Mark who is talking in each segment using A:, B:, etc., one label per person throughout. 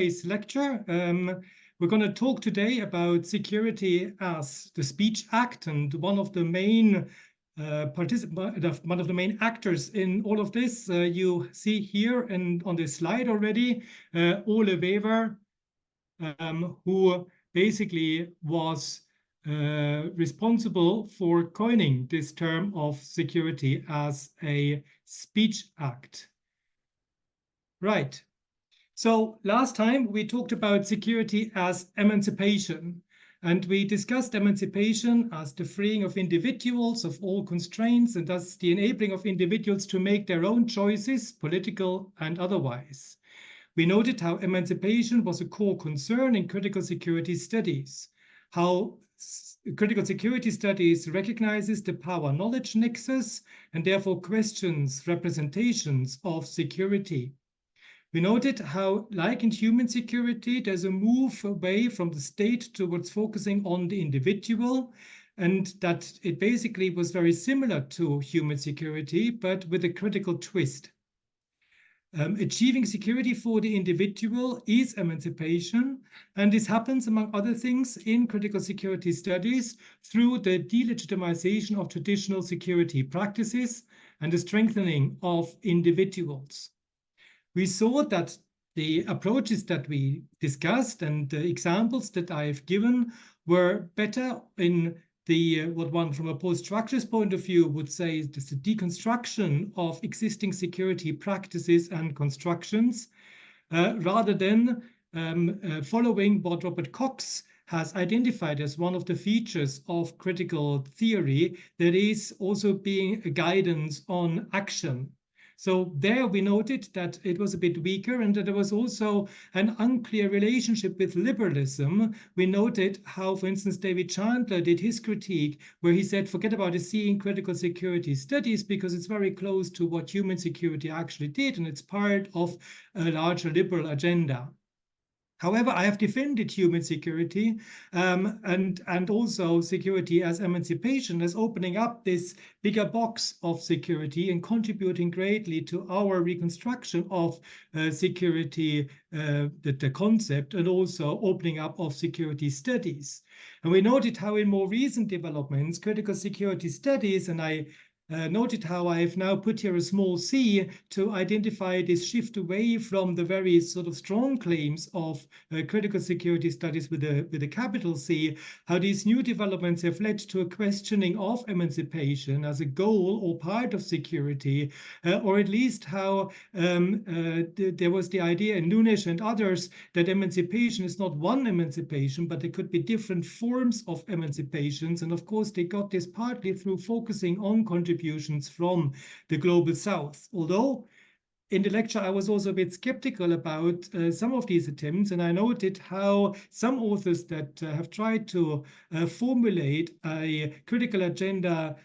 A: today's lecture. We're going to talk today about security as the Speech Act, and one of the main actors in all of this you see here and on this slide already, Ole Wever, who basically was responsible for coining this term of security as a speech act. Right. So last time we talked about security as emancipation, and we discussed emancipation as the freeing of individuals of all constraints and thus the enabling of individuals to make their own choices, political and otherwise. We noted how emancipation was a core concern in critical security studies, how critical security studies recognizes the power-knowledge nexus and therefore questions representations of security. We noted how, like in human security, there's a move away from the state towards focusing on the individual, and that it basically was very similar to human security, but with a critical twist. Achieving security for the individual is emancipation, and this happens, among other things, in critical security studies through the delegitimization of traditional security practices and the strengthening of individuals. We saw that the approaches that we discussed and the examples that I've given were better in the what one from a post-structuralist point of view would say is the deconstruction of existing security practices and constructions, rather than following what Robert Cox has identified as one of the features of critical theory, that is also being a guidance on action. So there we noted that it was a bit weaker and that there was also an unclear relationship with liberalism. We noted how, for instance, David Chandler did his critique where he said, forget about the C in critical security studies because it's very close to what human security actually did and it's part of a larger liberal agenda. However, I have defended human security and also security as emancipation, as opening up this bigger box of security and contributing greatly to our reconstruction of security, the concept, and also opening up of security studies. And we noted how in more recent developments, critical security studies, and I noted how I've now put here a small c to identify this shift away from the very sort of strong claims of critical security studies with a capital C, how these new developments have led to a questioning of emancipation as a goal or part of security, or at least how there was the idea in Nunes and others that emancipation is not one emancipation, but there could be different forms of emancipations. And of course, they got this partly through focusing on contributions from the global south. Although in the lecture, I was also a bit skeptical about some of these attempts, and I noted how some authors that have tried to formulate a critical agenda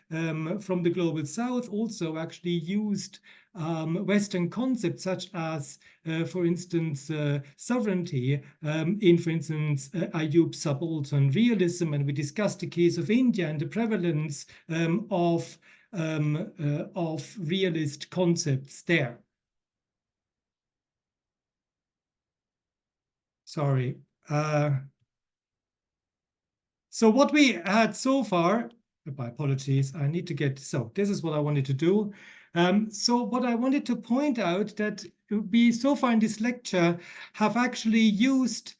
A: from the global south also actually used Western concepts such as, for instance, sovereignty in, for instance, Ayub's subaltern realism, and we discussed the case of India and the prevalence of realist concepts there. Sorry. So what we had so far, my apologies, I need to get, so this is what I wanted to do. So what I wanted to point out that we so far in this lecture have actually used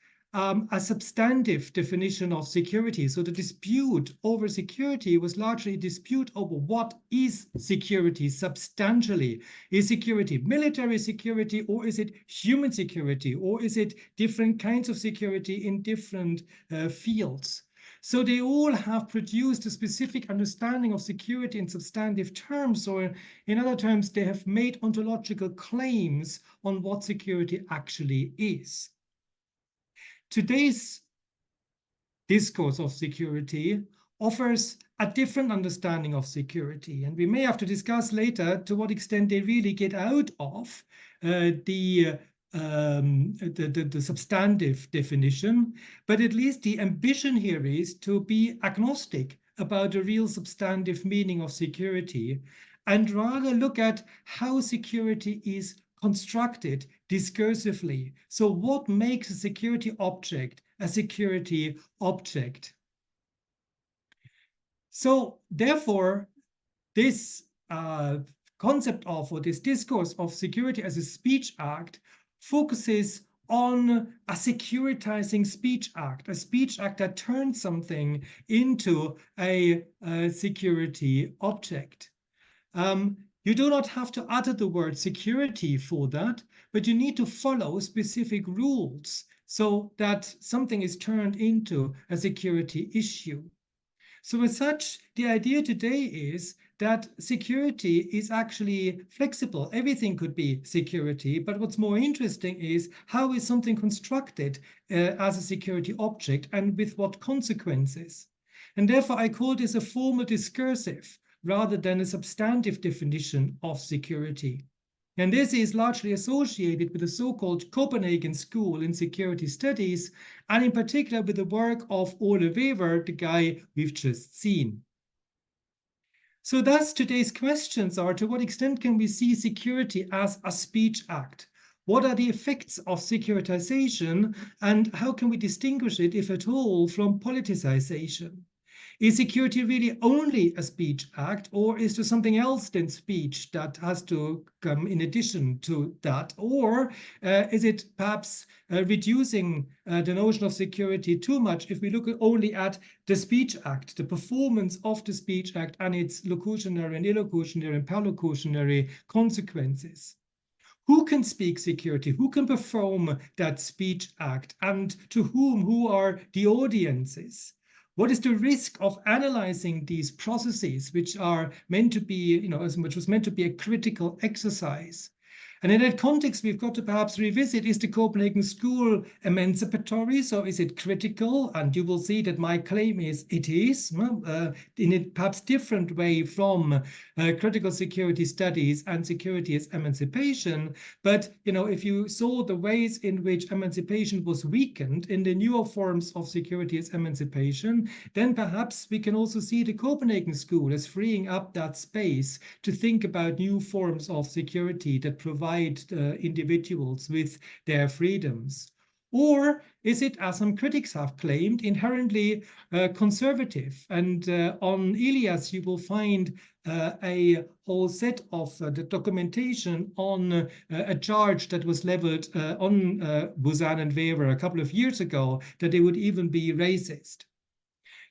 A: a substantive definition of security. So the dispute over security was largely a dispute over what is security substantially. Is security military security, or is it human security, or is it different kinds of security in different fields? So they all have produced a specific understanding of security in substantive terms, or in other terms, they have made ontological claims on what security actually is. Today's discourse of security offers a different understanding of security, and we may have to discuss later to what extent they really get out of the substantive definition, but at least the ambition here is to be agnostic about the real substantive meaning of security and rather look at how security is constructed discursively. So what makes a security object a security object? So therefore, this concept of, or this discourse of security as a speech act focuses on a securitizing speech act, a speech act that turns something into a security object. You do not have to utter the word security for that, but you need to follow specific rules so that something is turned into a security issue. So as such, the idea today is that security is actually flexible. Everything could be security, but what's more interesting is how is something constructed as a security object and with what consequences. And therefore, I call this a formal discursive rather than a substantive definition of security. And this is largely associated with the so-called Copenhagen School in Security Studies, and in particular with the work of Ole Wever, the guy we've just seen. So thus today's questions are, to what extent can we see security as a speech act? What are the effects of securitization, and how can we distinguish it, if at all, from politicization? Is security really only a speech act, or is there something else than speech that has to come in addition to that? Or is it perhaps reducing the notion of security too much if we look only at the speech act, the performance of the speech act and its locutionary and illocutionary and perlocutionary consequences? Who can speak security? Who can perform that speech act? And to whom? Who are the audiences? What is the risk of analyzing these processes, which are meant to be, which was meant to be a critical exercise? And in that context, we've got to perhaps revisit, is the Copenhagen School emancipatory? So is it critical? And you will see that my claim is it is, in a perhaps different way from critical security studies and security as emancipation. But, if you saw the ways in which emancipation was weakened in the newer forms of security as emancipation, then perhaps we can also see the Copenhagen School as freeing up that space to think about new forms of security that provide individuals with their freedoms. Or is it, as some critics have claimed, inherently conservative? And on Ilias, you will find a whole set of the documentation on a charge that was leveled on Buzan and Wever a couple of years ago, that they would even be racist.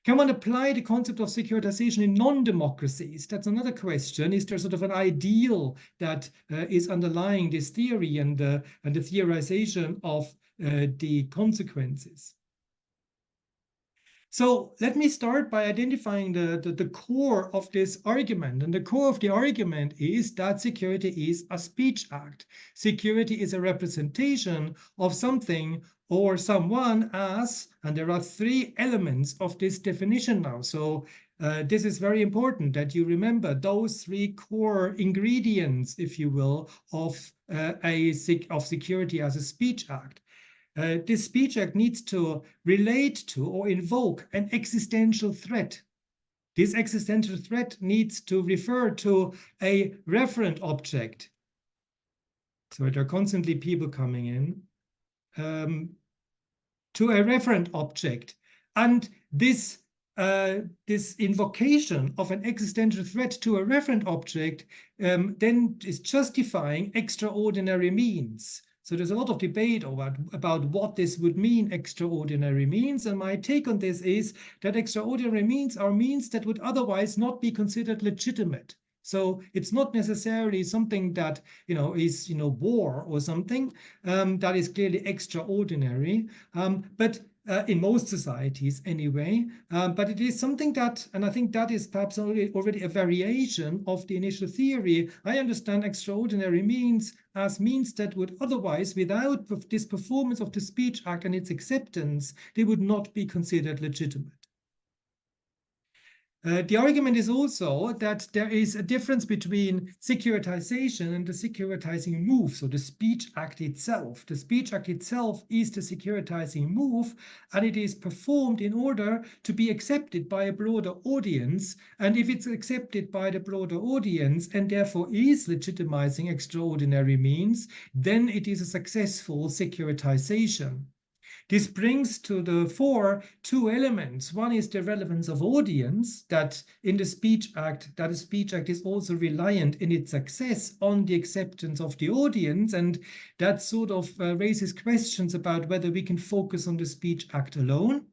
A: Can one apply the concept of securitization in non-democracies? That's another question. Is there sort of an ideal that is underlying this theory and the theorization of the consequences? So let me start by identifying the core of this argument. And the core of the argument is that security is a speech act. Security is a representation of something or someone as, and there are three elements of this definition now. So this is very important that you remember those three core ingredients, if you will, of security as a speech act. This speech act needs to relate to or invoke an existential threat. This existential threat needs to refer to a referent object. So there are constantly people coming in. To a referent object. And this invocation of an existential threat to a referent object then is justifying extraordinary means. So there's a lot of debate about what this would mean, extraordinary means. And my take on this is that extraordinary means are means that would otherwise not be considered legitimate. So it's not necessarily something that, is, war or something that is clearly extraordinary, but in most societies anyway. But it is something that, and I think that is perhaps already a variation of the initial theory. I understand extraordinary means as means that would otherwise, without this performance of the speech act and its acceptance, they would not be considered legitimate. The argument is also that there is a difference between securitization and the securitizing move, so the speech act itself. The speech act itself is the securitizing move, and it is performed in order to be accepted by a broader audience. And if it's accepted by the broader audience and therefore is legitimizing extraordinary means, then it is a successful securitization. This brings to the fore two elements. One is the relevance of audience, that in the speech act, that a speech act is also reliant in its success on the acceptance of the audience, and that sort of raises questions about whether we can focus on the speech act alone.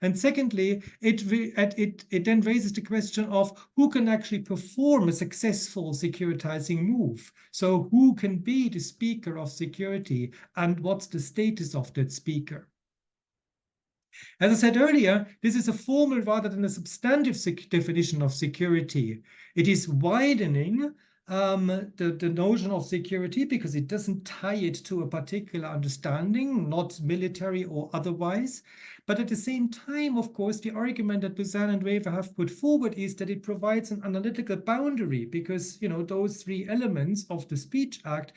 A: And secondly, it then raises the question of who can actually perform a successful securitizing move. So who can be the speaker of security and what's the status of that speaker? As I said earlier, this is a formal rather than a substantive definition of security. It is widening the notion of security because it doesn't tie it to a particular understanding, not military or otherwise. But at the same time, of course, the argument that Busan and Wever have put forward is that it provides an analytical boundary because, those three elements of the Speech Act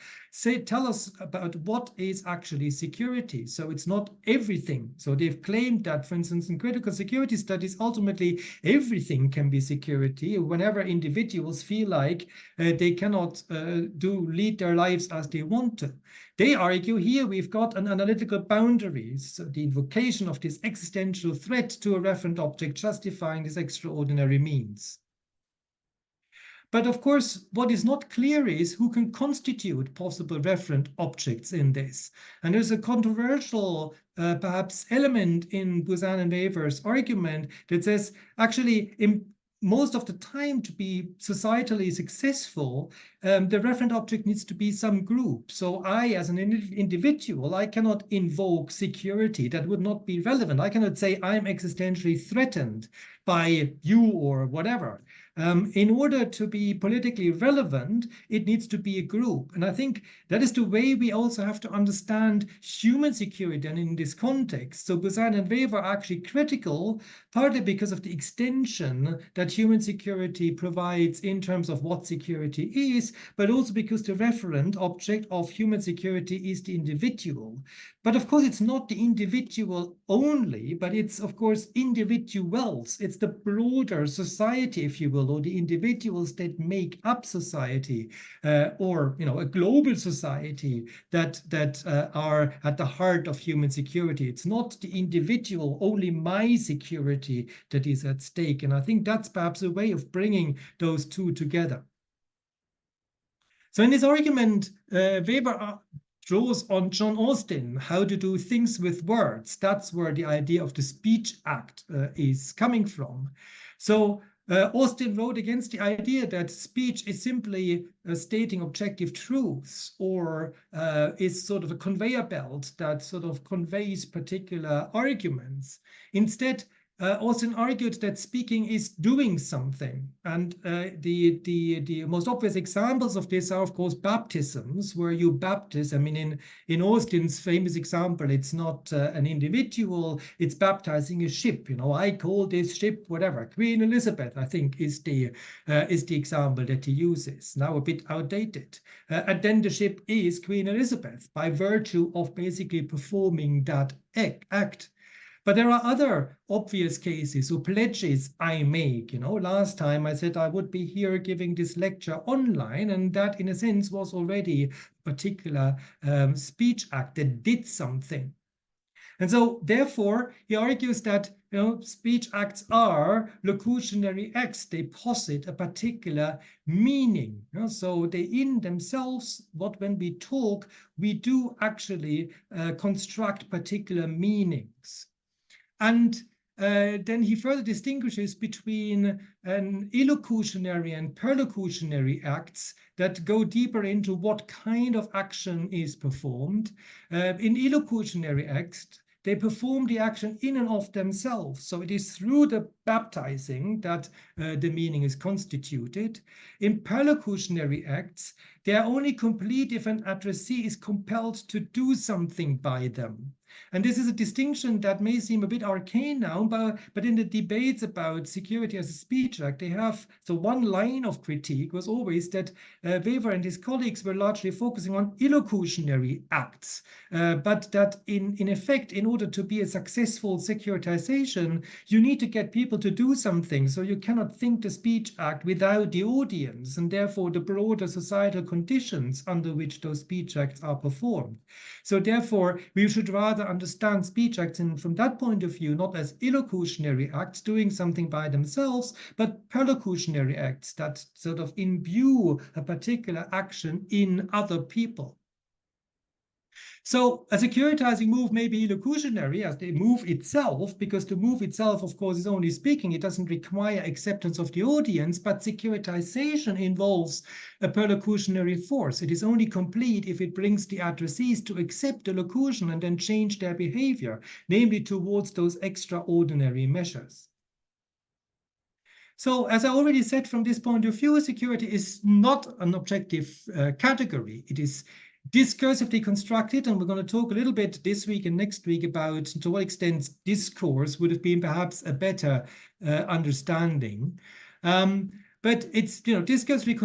A: tell us about what is actually security. So it's not everything. So they've claimed that, for instance, in critical security studies, ultimately everything can be security whenever individuals feel like they cannot lead their lives as they want to. They argue here we've got an analytical boundary, so the invocation of this existential threat to a referent object justifying this extraordinary means. But of course, what is not clear is who can constitute possible referent objects in this. And there's a controversial, perhaps, element in Busan and Wever's argument that says, actually, most of the time, to be societally successful, the referent object needs to be some group. So I, as an individual, I cannot invoke security. That would not be relevant. I cannot say I'm existentially threatened by you or whatever. In order to be politically relevant, it needs to be a group. And I think that is the way we also have to understand human security and in this context. So Busan and Wever are actually critical, partly because of the extension that human security provides in terms of what security is, but also because the referent object of human security is the individual. But of course, it's not the individual only, but it's, of course, individuals. It's the broader society, if you will, or the individuals that make up society, or a global society that are at the heart of human security. It's not the individual, only my security that is at stake. And I think that's perhaps a way of bringing those two together. So in this argument, Weber draws on John Austin, how to do things with words. That's where the idea of the Speech Act is coming from. So Austin wrote against the idea that speech is simply stating objective truths or is sort of a conveyor belt that sort of conveys particular arguments. Instead, Austin argued that speaking is doing something. And the most obvious examples of this are, of course, baptisms, where you baptize. I mean, in Austin's famous example, it's not an individual, it's baptizing a ship. I call this ship whatever. Queen Elizabeth, I think, is the example that he uses. Now a bit outdated. And then the ship is Queen Elizabeth by virtue of basically performing that act. But there are other obvious cases, so pledges I make. Last time I said I would be here giving this lecture online, and that in a sense was already a particular speech act that did something. And so therefore, he argues that speech acts are locutionary acts. They posit a particular meaning. So they in themselves, when we talk, we do actually construct particular meanings. And then he further distinguishes between an illocutionary and perlocutionary acts that go deeper into what kind of action is performed. In illocutionary acts, they perform the action in and of themselves. So it is through the baptizing that the meaning is constituted. In perlocutionary acts, they are only complete if an addressee is compelled to do something by them. And this is a distinction that may seem a bit arcane now, but in the debates about security as a speech act, they have, so one line of critique was always that Weber and his colleagues were largely focusing on illocutionary acts, but that in effect, in order to be a successful securitization, you need to get people to do something. So you cannot think the speech act without the audience, and therefore the broader societal conditions under which those speech acts are performed. So therefore, we should rather understand speech acts from that point of view, not as illocutionary acts doing something by themselves, but perlocutionary acts that sort of imbue a particular action in other people. So a securitizing move may be illocutionary as the move itself, because the move itself, of course, is only speaking. It doesn't require acceptance of the audience, but securitization involves a perlocutionary force. It is only complete if it brings the addressees to accept the locution and then change their behavior, namely towards those extraordinary measures. So, as I already said, from this point of view, security is not an objective category. It is discursively constructed, and we're going to talk a little bit this week and next week about to what extent discourse would have been perhaps a better understanding. But it's, discursively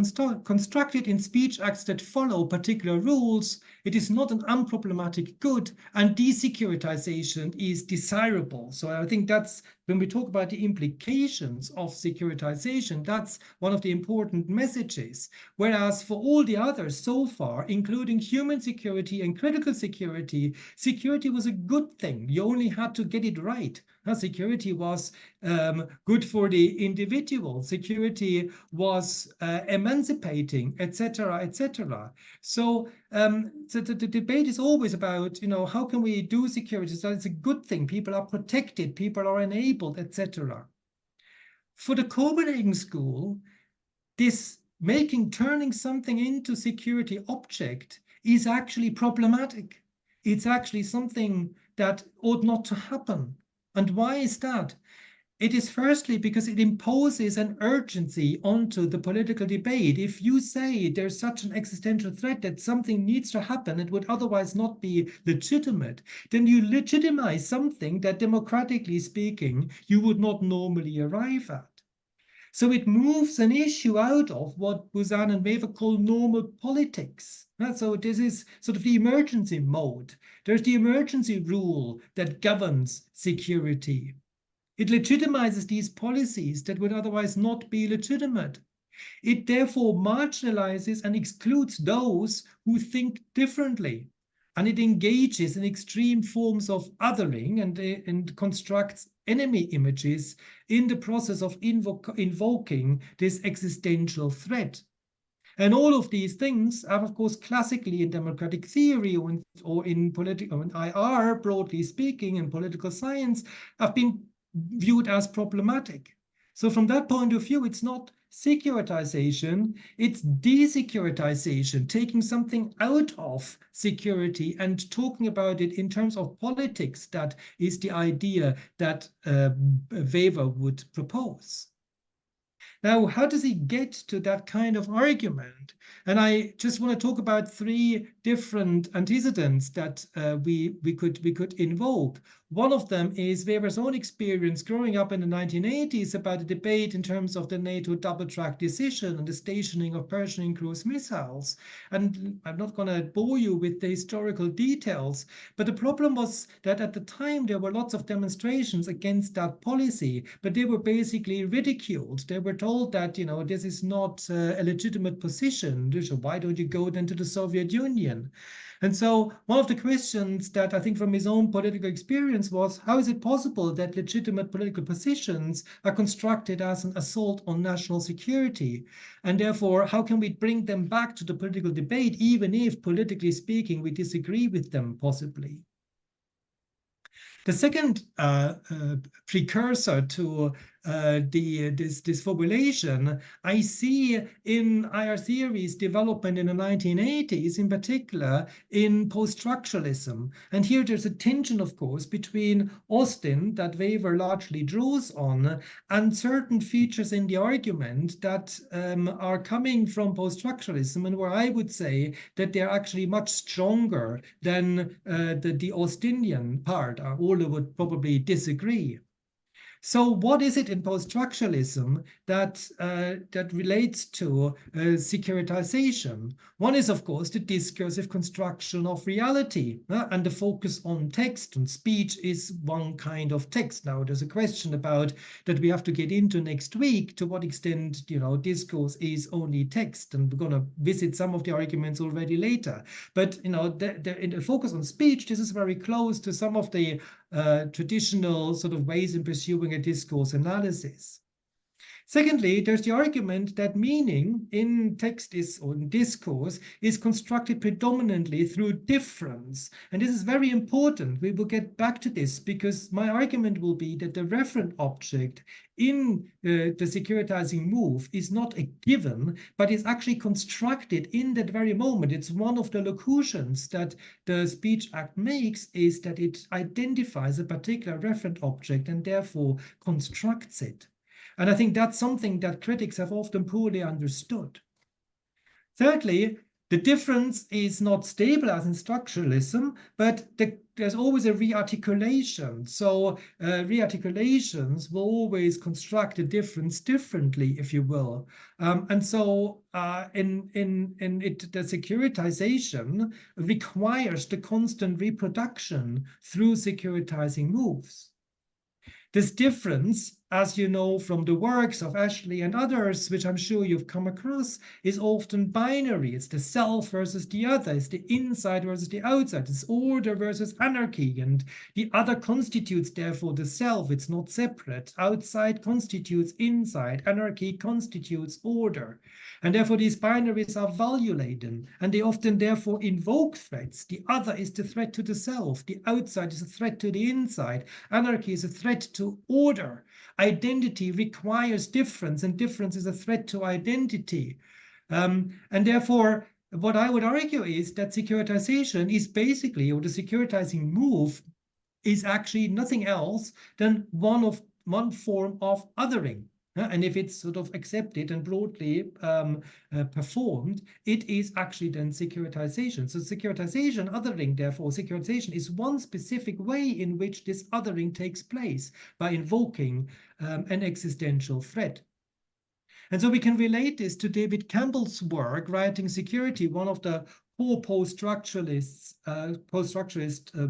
A: constructed in speech acts that follow particular rules. It is not an unproblematic good, and desecuritization is desirable. So I think that's, when we talk about the implications of securitization, that's one of the important messages. Whereas for all the others so far, including human security and critical security, security was a good thing. You only had to get it right. Security was good for the individual. Security was emancipating, etc., etc. So the debate is always about, how can we do security so it's a good thing? People are protected, people are enabled, etc. For the Copenhagen School, this turning something into security object is actually problematic. It's actually something that ought not to happen. And why is that? It is firstly because it imposes an urgency onto the political debate. If you say there's such an existential threat that something needs to happen, it would otherwise not be legitimate, then you legitimize something that, democratically speaking, you would not normally arrive at. So it moves an issue out of what Buzan and Weber call normal politics. So this is sort of the emergency mode. There's the emergency rule that governs security. It legitimizes these policies that would otherwise not be legitimate. It therefore marginalizes and excludes those who think differently. And it engages in extreme forms of othering and constructs enemy images in the process of invoking this existential threat. And all of these things are, of course, classically in democratic theory or in political IR, broadly speaking, in political science, have been viewed as problematic. So from that point of view, it's not securitization, it's desecuritization, taking something out of security and talking about it in terms of politics. That is the idea that Weber would propose. Now, how does he get to that kind of argument? And I just want to talk about three different antecedents that we could invoke. One of them is Weber's own experience growing up in the 1980s about a debate in terms of the NATO double-track decision and the stationing of Pershing cruise missiles. And I'm not going to bore you with the historical details, but the problem was that at the time there were lots of demonstrations against that policy, but they were basically ridiculed. They were told that, this is not a legitimate position. So why don't you go then to the Soviet Union? And so one of the questions that I think from his own political experience was, how is it possible that legitimate political positions are constructed as an assault on national security? And therefore, how can we bring them back to the political debate, even if, politically speaking, we disagree with them, possibly? The second precursor to this formulation, I see in IR theory's development in the 1980s, in particular in post-structuralism. And here there's a tension, of course, between Austin that Weber largely draws on and certain features in the argument that are coming from post-structuralism, and where I would say that they're actually much stronger than the Austinian part. Ole would probably disagree. So what is it in post-structuralism that relates to securitization? One is, of course, the discursive construction of reality, and the focus on text, and speech is one kind of text. Now, there's a question about that we have to get into next week, to what extent, discourse is only text, and we're going to visit some of the arguments already later. But, in the focus on speech, this is very close to some of the traditional sort of ways in pursuing a discourse analysis. Secondly, there's the argument that meaning in text or in discourse is constructed predominantly through difference. And this is very important. We will get back to this, because my argument will be that the referent object in the securitizing move is not a given, but is actually constructed in that very moment. It's one of the locutions that the Speech Act makes, is that it identifies a particular referent object and therefore constructs it. And I think that's something that critics have often poorly understood. Thirdly, the difference is not stable as in structuralism, but there's always a rearticulation. So rearticulations will always construct a difference differently, if you will. And so the securitization requires the constant reproduction through securitizing moves. This difference, as you know from the works of Ashley and others, which I'm sure you've come across, is often binary. It's the self versus the other. It's the inside versus the outside. It's order versus anarchy. And the other constitutes, therefore, the self. It's not separate. Outside constitutes inside. Anarchy constitutes order. And therefore, these binaries are value-laden. And they often, therefore, invoke threats. The other is the threat to the self. The outside is a threat to the inside. Anarchy is a threat to order. Identity requires difference, and difference is a threat to identity. And therefore, what I would argue is that securitization is basically, or the securitizing move is actually nothing else than one form of othering. And if it's sort of accepted and broadly performed, it is actually then securitization. So securitization, othering, therefore, securitization is one specific way in which this othering takes place, by invoking an existential threat. And so we can relate this to David Campbell's work, Writing Security, one of the core post-structuralist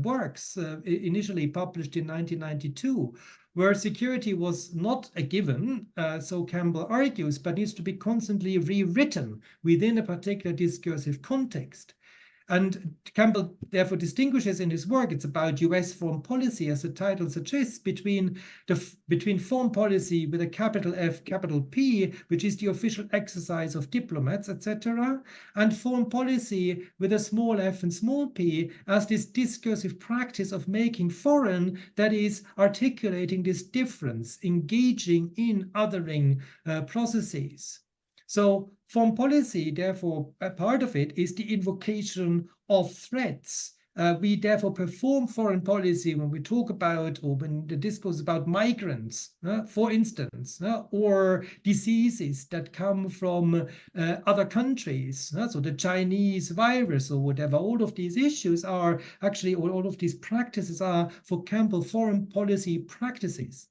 A: works, initially published in 1992, where security was not a given, so Campbell argues, but needs to be constantly rewritten within a particular discursive context. And Campbell therefore distinguishes in his work, it's about US foreign policy, as the title suggests, between foreign policy with a capital F, capital P, which is the official exercise of diplomats, etc., and foreign policy with a small f and small p, as this discursive practice of making foreign, that is, articulating this difference, engaging in othering processes. So foreign policy, therefore, a part of it is the invocation of threats. We therefore perform foreign policy when we talk about, or when the discourse is about migrants, for instance, or diseases that come from other countries. So the Chinese virus or whatever, all of these issues are actually, or all of these practices are, for Campbell, foreign policy practices.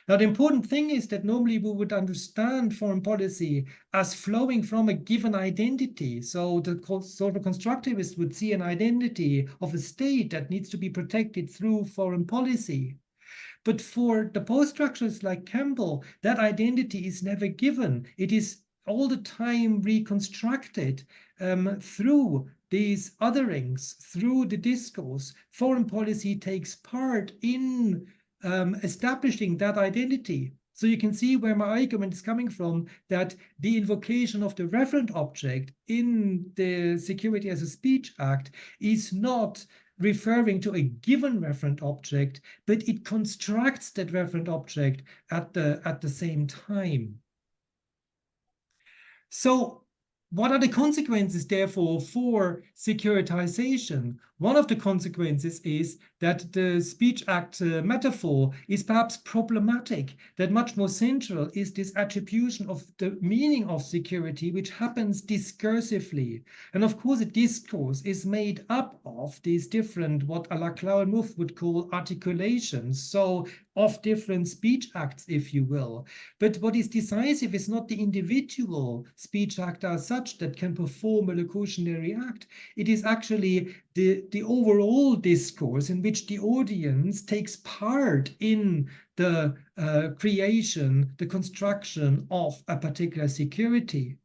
A: Now, the important thing is that normally we would understand foreign policy as flowing from a given identity. So the sort of constructivist would see an identity of a state that needs to be protected through foreign policy. But for the post-structuralists like Campbell, that identity is never given. It is all the time reconstructed through these otherings, through the discourse. Foreign policy takes part in establishing that identity. So you can see where my argument is coming from, that the invocation of the referent object in the Security as a Speech Act is not referring to a given referent object, but it constructs that referent object at the same time. So what are the consequences, therefore, for securitization? One of the consequences is that the speech act metaphor is perhaps problematic, that much more central is this attribution of the meaning of security, which happens discursively. And of course, a discourse is made up of these different, what Laclau and Mouffe would call articulations, so of different speech acts, if you will. But what is decisive is not the individual speech act as such that can perform a locutionary act. It is actually the overall discourse in which the audience takes part in the creation, the construction of a particular security.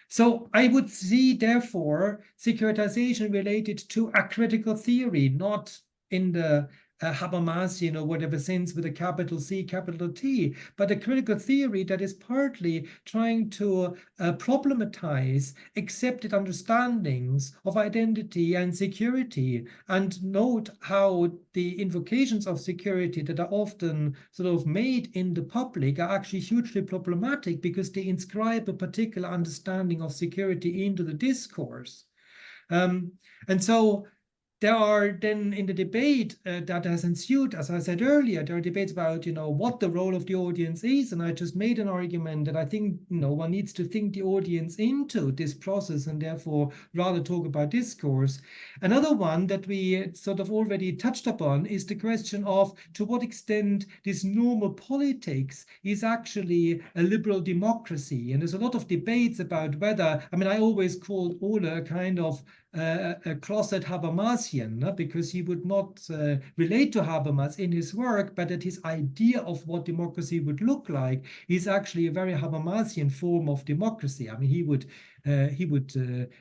A: So I would see, therefore, securitization related to a critical theory, not in the Habermasian or whatever sense with a capital C, capital T, but a critical theory that is partly trying to problematize accepted understandings of identity and security, and note how the invocations of security that are often sort of made in the public are actually hugely problematic because they inscribe a particular understanding of security into the discourse. And so there are then in the debate that has ensued, as I said earlier, there are debates about, what the role of the audience is. And I just made an argument that I think, one needs to think the audience into this process and therefore rather talk about discourse. Another one that we sort of already touched upon is the question of to what extent this normal politics is actually a liberal democracy. And there's a lot of debates about whether, I always called Ole a kind of a closet Habermasian, because he would not relate to Habermas in his work, but that his idea of what democracy would look like is actually a very Habermasian form of democracy. He would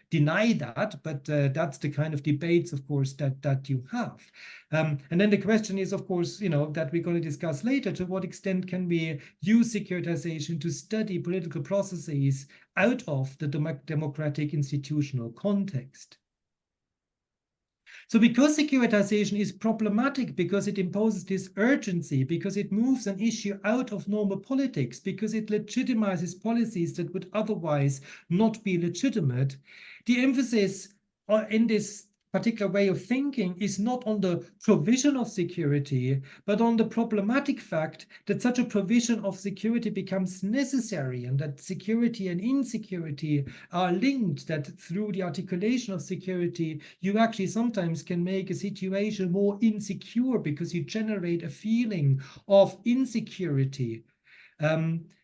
A: deny that, but that's the kind of debates, of course, that you have. And then the question is, of course, that we're going to discuss later, to what extent can we use securitization to study political processes out of the democratic institutional context? So because securitization is problematic, because it imposes this urgency, because it moves an issue out of normal politics, because it legitimizes policies that would otherwise not be legitimate, the emphasis in this particular way of thinking is not on the provision of security, but on the problematic fact that such a provision of security becomes necessary, and that security and insecurity are linked, that through the articulation of security, you actually sometimes can make a situation more insecure because you generate a feeling of insecurity.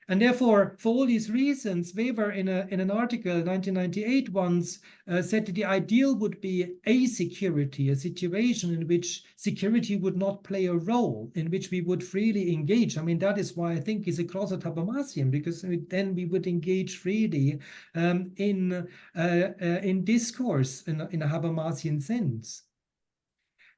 A: And therefore, for all these reasons, Weber in an article 1998 once said that the ideal would be asecurity, a situation in which security would not play a role, in which we would freely engage. That is why I think he's a closet Habermasian, because then we would engage freely in discourse in a Habermasian sense.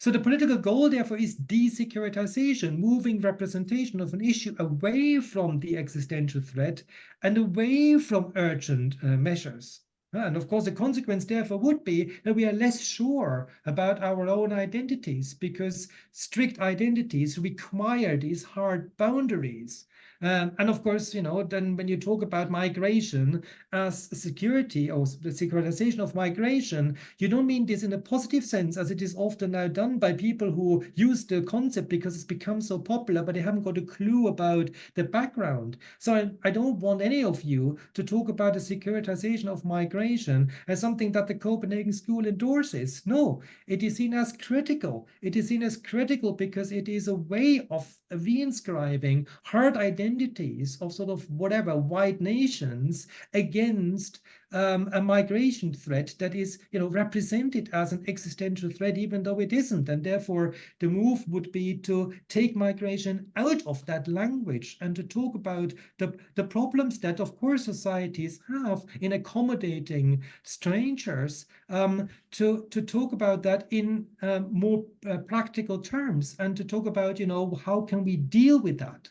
A: So the political goal, therefore, is desecuritization, moving representation of an issue away from the existential threat and away from urgent measures. And of course, the consequence, therefore, would be that we are less sure about our own identities, because strict identities require these hard boundaries. And of course, then when you talk about migration as security, or the securitization of migration, you don't mean this in a positive sense, as it is often now done by people who use the concept because it's become so popular, but they haven't got a clue about the background. So I don't want any of you to talk about the securitization of migration as something that the Copenhagen School endorses. No, it is seen as critical. It is seen as critical because it is a way of reinscribing hard identities of sort of whatever white nations against a migration threat that is, represented as an existential threat, even though it isn't. And therefore, the move would be to take migration out of that language and to talk about the problems that, of course, societies have in accommodating strangers, to talk about that in more practical terms, and to talk about, how can we deal with that?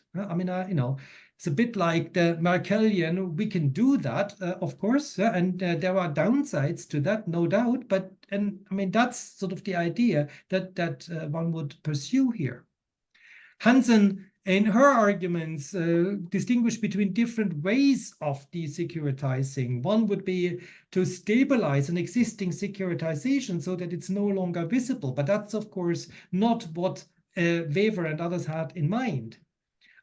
A: It's a bit like the Merkelian, we can do that, of course, and there are downsides to that, no doubt, but I mean, that's sort of the idea that one would pursue here. Hansen, in her arguments, distinguish between different ways of desecuritizing. One would be to stabilize an existing securitization so that it's no longer visible, but that's, of course, not what Wever and others had in mind.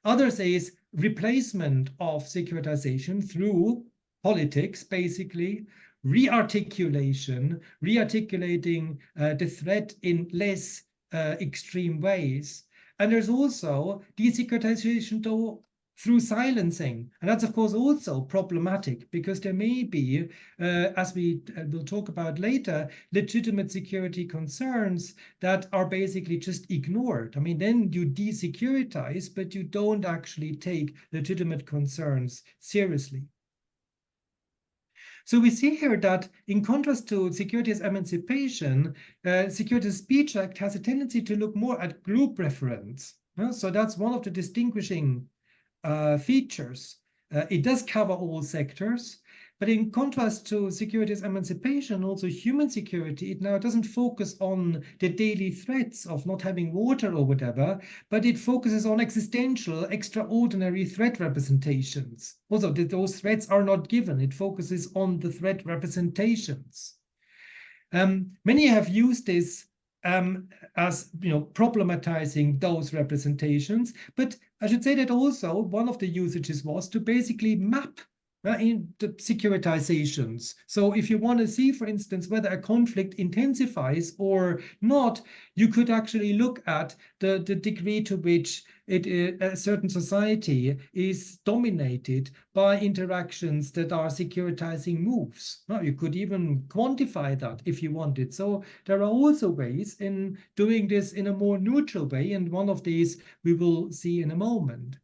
A: Others is replacement of securitization through politics, basically, rearticulating the threat in less extreme ways. And there's also desecuritization through silencing. And that's, of course, also problematic because there may be, as we will talk about later, legitimate security concerns that are basically just ignored. I mean, then you desecuritize, but you don't actually take legitimate concerns seriously. So we see here that in contrast to securities emancipation, Securities Speech Act has a tendency to look more at group reference. So that's one of the distinguishing features. It does cover all sectors, but in contrast to securities emancipation, also human security, it now doesn't focus on the daily threats of not having water or whatever, but it focuses on existential, extraordinary threat representations. Also, those threats are not given. It focuses on the threat representations. Many have used this as problematizing those representations, but I should say that also one of the usages was to basically map in the securitizations. So if you want to see, for instance, whether a conflict intensifies or not, you could actually look at the degree to which a certain society is dominated by interactions that are securitizing moves. Now, you could even quantify that if you wanted. So there are also ways in doing this in a more neutral way, and one of these we will see in a moment.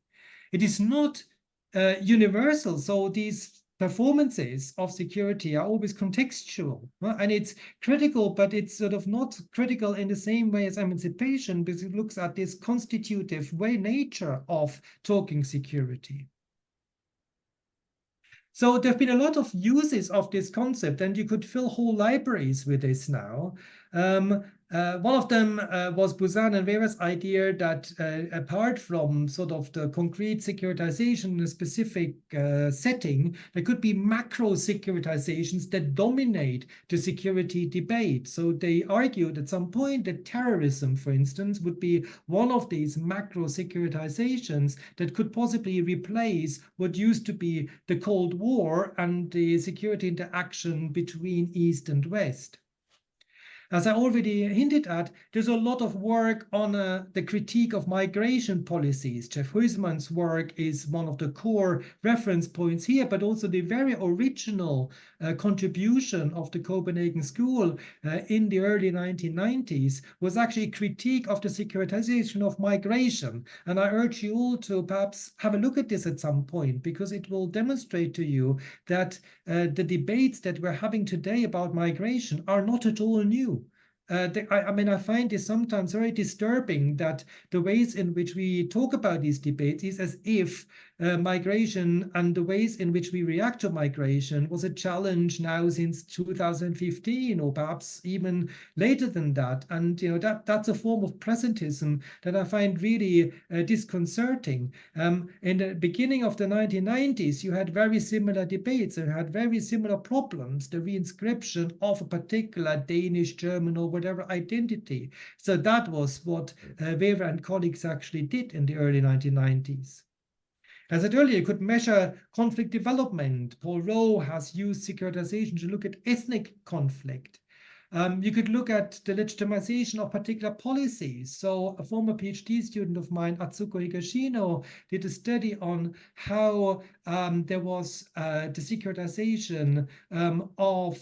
A: It is not universal, so these performances of security are always contextual, and it's critical, but it's sort of not critical in the same way as emancipation, because it looks at this constitutive nature of talking security. So there have been a lot of uses of this concept, and you could fill whole libraries with this now. One of them was Buzan and Wever's idea that apart from sort of the concrete securitization in a specific setting, there could be macro securitizations that dominate the security debate. So they argued at some point that terrorism, for instance, would be one of these macro securitizations that could possibly replace what used to be the Cold War and the security interaction between East and West. As I already hinted at, there's a lot of work on the critique of migration policies. Jeff Huysman's work is one of the core reference points here, but also the very original contribution of the Copenhagen School in the early 1990s was actually a critique of the securitization of migration. And I urge you all to perhaps have a look at this at some point, because it will demonstrate to you that the debates that we're having today about migration are not at all new. I mean, I find this sometimes very disturbing that the ways in which we talk about these debates is as if migration and the ways in which we react to migration was a challenge now since 2015, or perhaps even later than that. And that's a form of presentism that I find really disconcerting. In the beginning of the 1990s, you had very similar debates and had very similar problems, the reinscription of a particular Danish, German, or whatever identity. So that was what Wever and colleagues actually did in the early 1990s. As I said earlier, you could measure conflict development. Paul Rowe has used securitization to look at ethnic conflict. You could look at the legitimization of particular policies. So a former PhD student of mine, Atsuko Higashino, did a study on how there was the securitization of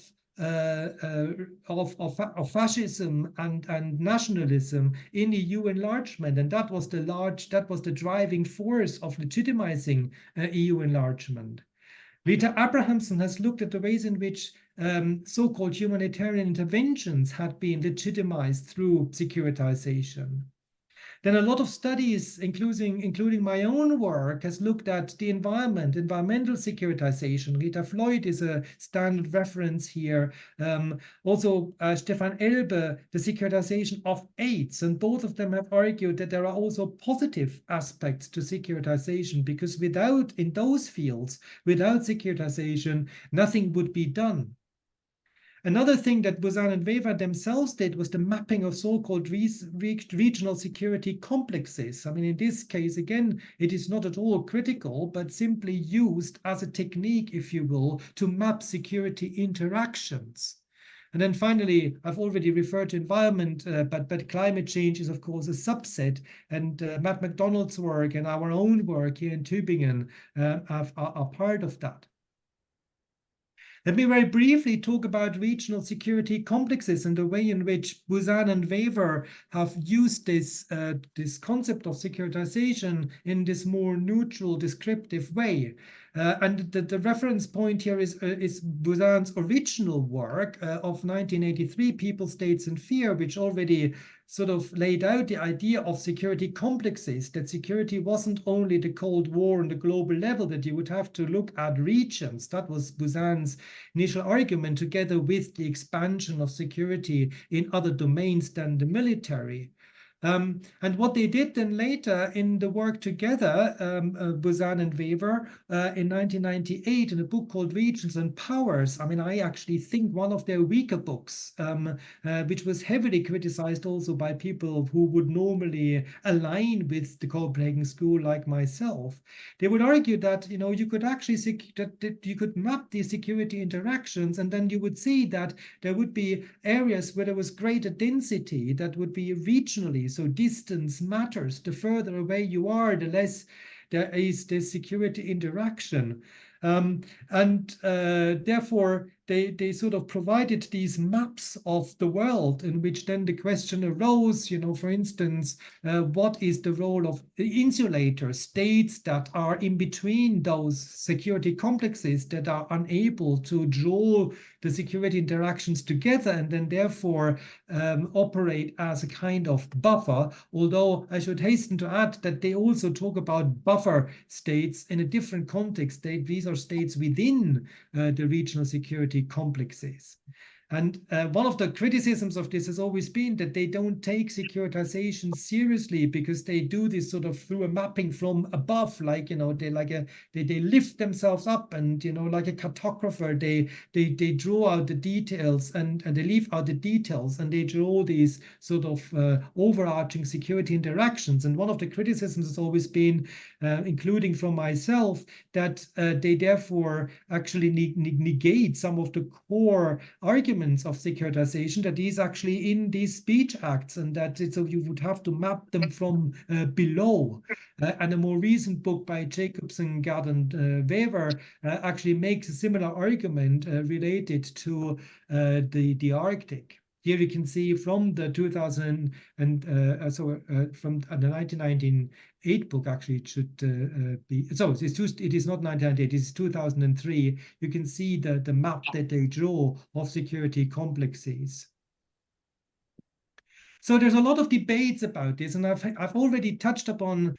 A: fascism and nationalism in EU enlargement, and that was the driving force of legitimizing EU enlargement. Rita Abrahamson has looked at the ways in which so-called humanitarian interventions had been legitimized through securitization. Then a lot of studies, including my own work, has looked at the environment, environmental securitization. Rita Floyd is a standard reference here. Also, Stefan Elbe, the securitization of AIDS. And both of them have argued that there are also positive aspects to securitization, because in those fields, without securitization, nothing would be done. Another thing that Buzan and Weber themselves did was the mapping of so-called regional security complexes. I mean, in this case, again, it is not at all critical, but simply used as a technique, if you will, to map security interactions. And then finally, I've already referred to environment, but climate change is, of course, a subset. And Matt McDonald's work and our own work here in Tübingen are part of that. Let me very briefly talk about regional security complexes and the way in which Buzan and Weber have used this concept of securitization in this more neutral, descriptive way. And the reference point here is Buzan's original work of 1983, People, States, and Fear, which already sort of laid out the idea of security complexes, that security wasn't only the Cold War on the global level, that you would have to look at regions. That was Buzan's initial argument, together with the expansion of security in other domains than the military. And what they did then later in the work together, Buzan and Weber, in 1998 in a book called Regions and Powers. I mean, I actually think one of their weaker books, which was heavily criticized also by people who would normally align with the Copenhagen School like myself. They would argue that, you could actually that you could map these security interactions, and then you would see that there would be areas where there was greater density that would be regionally. So distance matters. The further away you are, the less there is this security interaction. Therefore, they sort of provided these maps of the world, in which then the question arose, for instance, what is the role of insulators, states that are in between those security complexes that are unable to draw the security interactions together, and then therefore operate as a kind of buffer. Although I should hasten to add that they also talk about buffer states in a different context. These are states within the regional security complexes. And one of the criticisms of this has always been that they don't take securitization seriously, because they do this sort of through a mapping from above, like, they lift themselves up, and, like a cartographer, they draw out the details, and they leave out the details, and they draw these sort of overarching security interactions. And one of the criticisms has always been, including from myself, that they therefore actually negate some of the core arguments of securitization that is actually in these speech acts, and that so you would have to map them from below. And a more recent book by Jacobsen, Gard, and Weber actually makes a similar argument related to the Arctic. Here you can see from the 2000 and from the 1998 book, actually it should be, so it is not 1998, it is 2003. You can see the map that they draw of security complexes. So there's a lot of debates about this, and I've already touched upon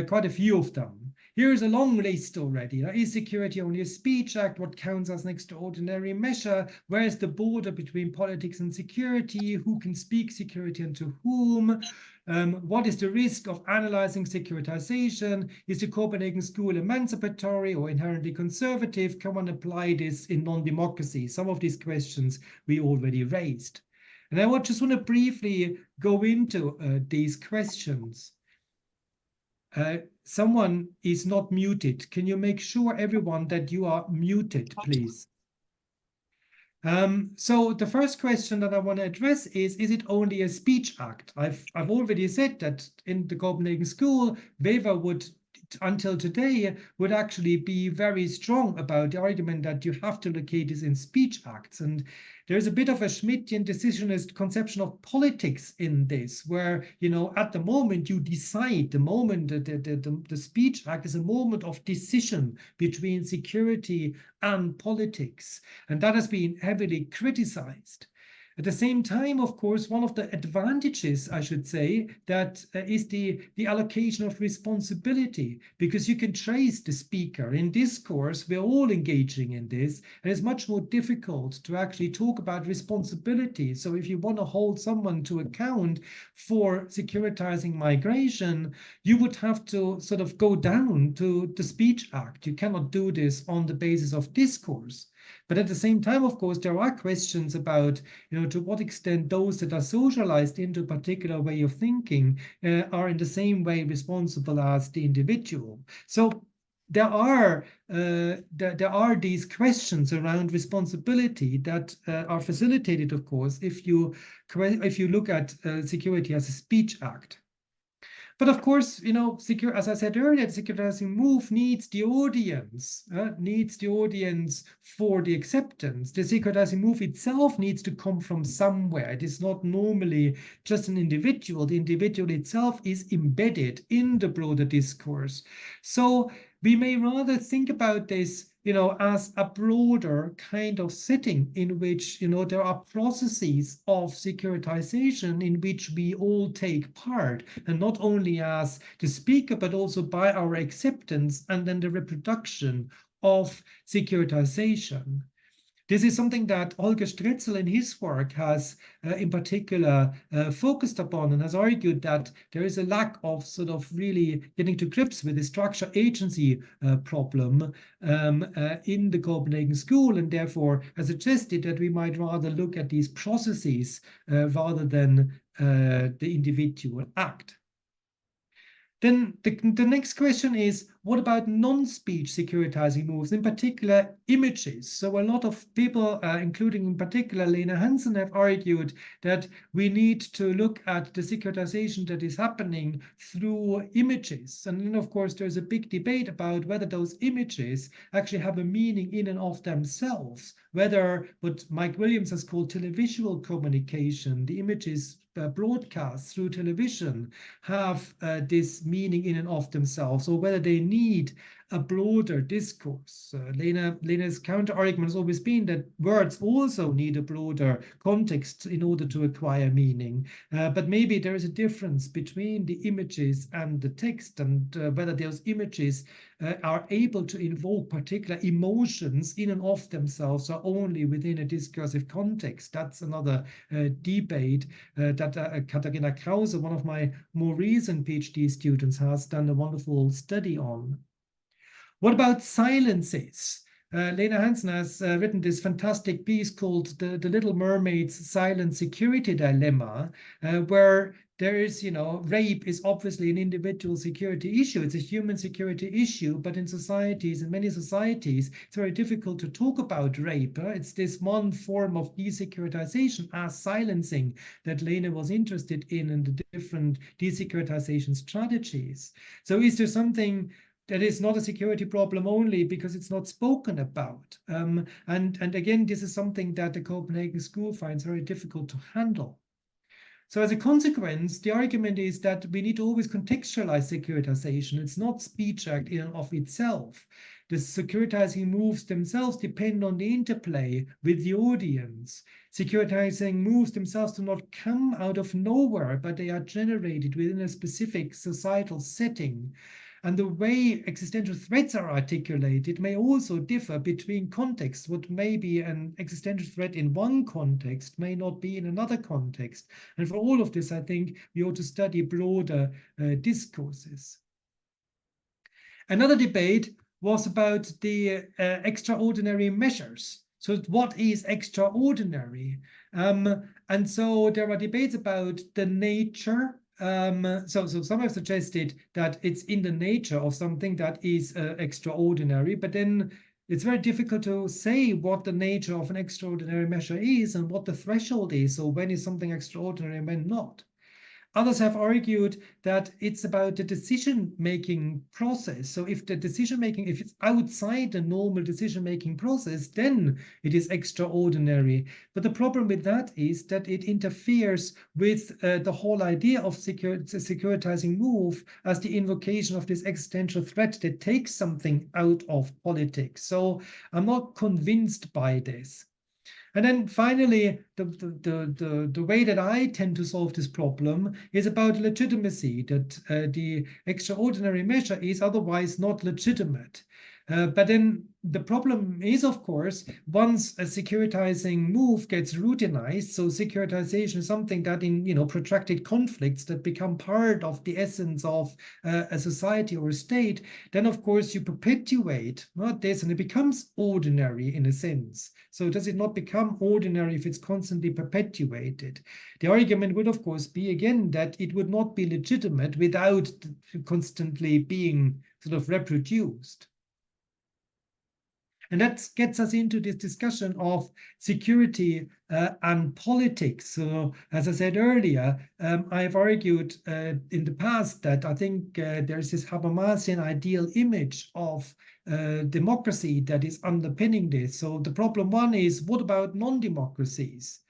A: quite a few of them. Here's a long list already. Is security only a speech act? What counts as an extraordinary measure? Where is the border between politics and security? Who can speak security and to whom? What is the risk of analyzing securitization? Is the Copenhagen School emancipatory or inherently conservative? Can one apply this in non-democracy? Some of these questions we already raised. And I just want to briefly go into these questions. Someone is not muted. Can you make sure, everyone, that you are muted, please? So the first question that I want to address is it only a speech act? I've already said that in the Copenhagen School, Weber would, until today, would actually be very strong about the argument that you have to locate this in speech acts. And there's a bit of a Schmittian decisionist conception of politics in this, where, at the moment you decide, the moment the speech act is a moment of decision between security and politics. And that has been heavily criticized. At the same time, of course, one of the advantages, I should say, that is the allocation of responsibility, because you can trace the speaker. In discourse, we're all engaging in this, and it's much more difficult to actually talk about responsibility. So if you want to hold someone to account for securitizing migration, you would have to sort of go down to the Speech Act. You cannot do this on the basis of discourse. But at the same time, of course, there are questions about, to what extent those that are socialized into a particular way of thinking are in the same way responsible as the individual. So there are these questions around responsibility that are facilitated, of course, if you look at security as a speech act. But of course, as I said earlier, the securitizing move needs the audience for the acceptance. The securitizing move itself needs to come from somewhere. It is not normally just an individual. The individual itself is embedded in the broader discourse. So we may rather think about this as a broader kind of setting in which, there are processes of securitization in which we all take part, and not only as the speaker, but also by our acceptance and then the reproduction of securitization. This is something that Holger Stretzel in his work has in particular focused upon, and has argued that there is a lack of sort of really getting to grips with the structure agency problem in the Copenhagen School, and therefore has suggested that we might rather look at these processes rather than the individual act. Then the next question is, what about non-speech securitizing moves, in particular images? So a lot of people, including in particular Lena Hansen, have argued that we need to look at the securitization that is happening through images. And then, of course, there's a big debate about whether those images actually have a meaning in and of themselves, whether what Mike Williams has called televisual communication, the images broadcast through television, have this meaning in and of themselves, or whether they need a broader discourse. Lena's counter argument has always been that words also need a broader context in order to acquire meaning. But maybe there is a difference between the images and the text, and whether those images are able to invoke particular emotions in and of themselves or only within a discursive context. That's another debate that Katharina Krause, one of my more recent PhD students, has done a wonderful study on. What about silences? Lena Hansen has written this fantastic piece called The Little Mermaid's Silent Security Dilemma, where there is, rape is obviously an individual security issue. It's a human security issue, but in many societies, it's very difficult to talk about rape. It's this one form of desecuritization as silencing that Lena was interested in the different desecuritization strategies. So is there something that is not a security problem only because it's not spoken about? And again, this is something that the Copenhagen School finds very difficult to handle. So as a consequence, the argument is that we need to always contextualize securitization. It's not speech act in and of itself. The securitizing moves themselves depend on the interplay with the audience. Securitizing moves themselves do not come out of nowhere, but they are generated within a specific societal setting. And the way existential threats are articulated may also differ between contexts. What may be an existential threat in one context may not be in another context. And for all of this, I think we ought to study broader discourses. Another debate was about the extraordinary measures. So what is extraordinary? And so there are debates about the nature. So some have suggested that it's in the nature of something that is extraordinary, but then it's very difficult to say what the nature of an extraordinary measure is and what the threshold is. So when is something extraordinary and when not? Others have argued that it's about the decision-making process. So if the decision-making, if it's outside the normal decision-making process, then it is extraordinary. But the problem with that is that it interferes with the whole idea of securitizing move as the invocation of this existential threat that takes something out of politics. So I'm not convinced by this. And then finally, the way that I tend to solve this problem is about legitimacy, that the extraordinary measure is otherwise not legitimate. But then the problem is, of course, once a securitizing move gets routinized, so securitization is something that in protracted conflicts that become part of the essence of a society or a state, then of course you perpetuate this and it becomes ordinary in a sense. So does it not become ordinary if it's constantly perpetuated? The argument would of course be again that it would not be legitimate without constantly being sort of reproduced. And that gets us into this discussion of security and politics. So, as I said earlier, I've argued in the past that I think there's this Habermasian ideal image of democracy that is underpinning this. So the problem one is, what about non-democracies?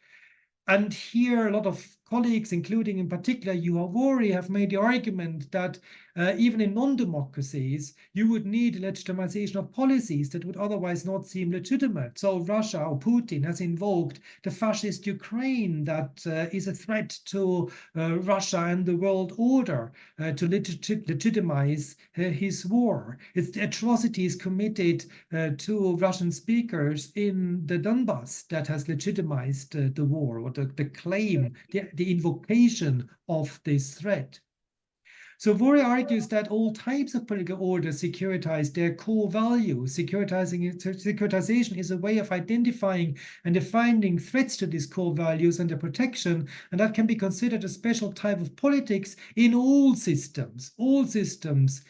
A: And here a lot of colleagues, including in particular Juha, have made the argument that even in non-democracies, you would need legitimization of policies that would otherwise not seem legitimate. So Russia or Putin has invoked the fascist Ukraine that is a threat to Russia and the world order to legitimize his war. It's the atrocities committed to Russian speakers in the Donbass that has legitimized the war, or the claim, the invocation of this threat. So Vore argues that all types of political orders securitize their core values. Securitization is a way of identifying and defining threats to these core values and their protection, and that can be considered a special type of politics in all systems. All systems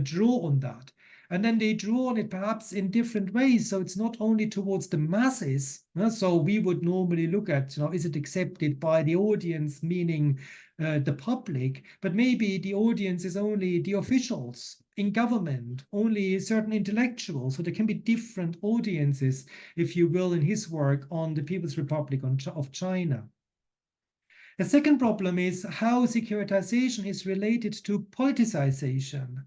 A: draw on that. And then they draw on it perhaps in different ways. So it's not only towards the masses. So we would normally look at, is it accepted by the audience, meaning the public, but maybe the audience is only the officials in government, only certain intellectuals. So there can be different audiences, if you will, in his work on the People's Republic of China. The second problem is how securitization is related to politicization.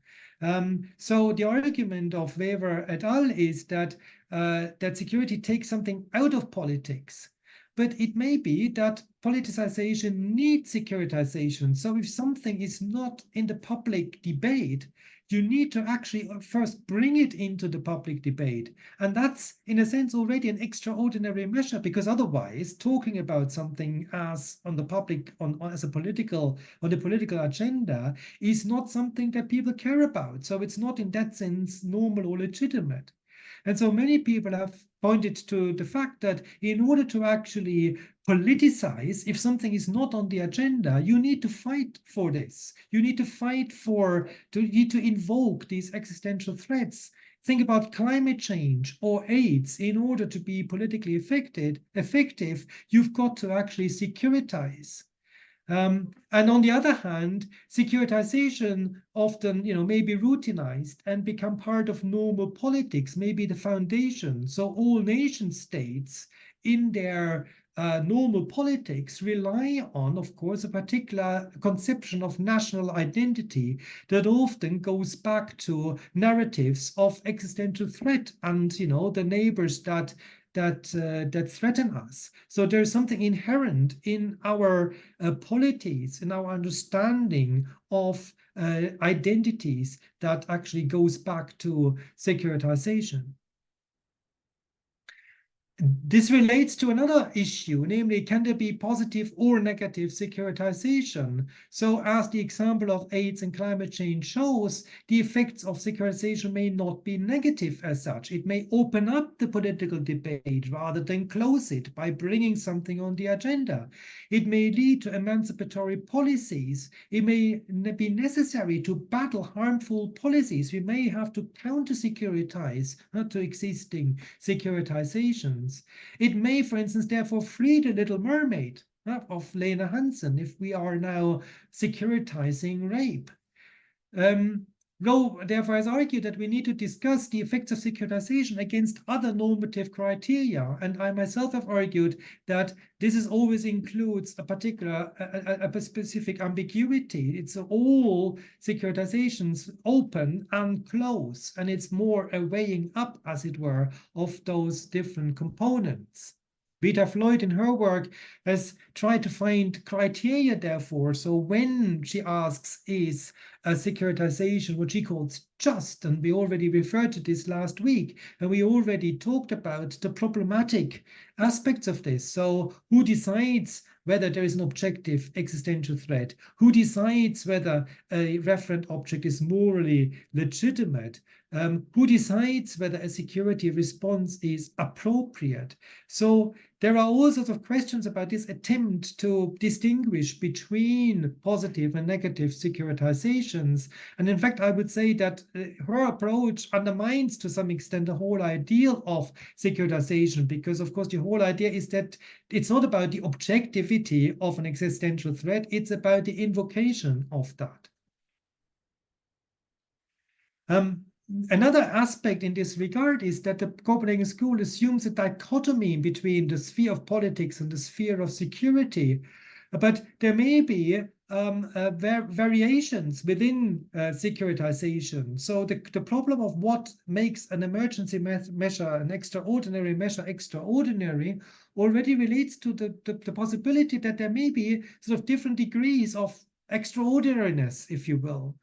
A: So the argument of Weber et al. Is that security takes something out of politics. But it may be that politicization needs securitization. So if something is not in the public debate, you need to actually first bring it into the public debate. And that's, in a sense, already an extraordinary measure, because otherwise talking about something as on the public, as a political, on the political agenda is not something that people care about. So it's not in that sense normal or legitimate. And so many people have pointed to the fact that in order to actually politicize, if something is not on the agenda, you need to fight for this. You need to fight need to invoke these existential threats. Think about climate change or AIDS. In order to be politically effective, you've got to actually securitize. And on the other hand, securitization often, may be routinized and become part of normal politics, maybe the foundation. So all nation states in their normal politics rely on, of course, a particular conception of national identity that often goes back to narratives of existential threat and, the neighbors that threaten us. So there's something inherent in our polities, in our understanding of identities that actually goes back to securitization. This relates to another issue, namely, can there be positive or negative securitization? So as the example of AIDS and climate change shows, the effects of securitization may not be negative as such. It may open up the political debate rather than close it by bringing something on the agenda. It may lead to emancipatory policies. It may be necessary to battle harmful policies. We may have to counter-securitize to existing securitizations. It may, for instance, therefore free the Little Mermaid of Lena Hansen if we are now securitizing rape. Roe, therefore, has argued that we need to discuss the effects of securitization against other normative criteria. And I myself have argued that this always includes a particular, a specific ambiguity. It's all securitizations open and close, and it's more a weighing up, as it were, of those different components. Rita Floyd in her work has tried to find criteria, therefore. So when she asks, is a securitization what she calls just, and we already referred to this last week, and we already talked about the problematic aspects of this. So who decides whether there is an objective existential threat? Who decides whether a referent object is morally legitimate? Who decides whether a security response is appropriate? So there are all sorts of questions about this attempt to distinguish between positive and negative securitizations. And in fact, I would say that her approach undermines to some extent the whole idea of securitization, because of course the whole idea is that it's not about the objectivity of an existential threat, it's about the invocation of that. Another aspect in this regard is that the Copenhagen School assumes a dichotomy between the sphere of politics and the sphere of security, but there may be variations within securitization. So the problem of what makes an emergency measure, an extraordinary measure, extraordinary already relates to the possibility that there may be sort of different degrees of extraordinariness, if you will.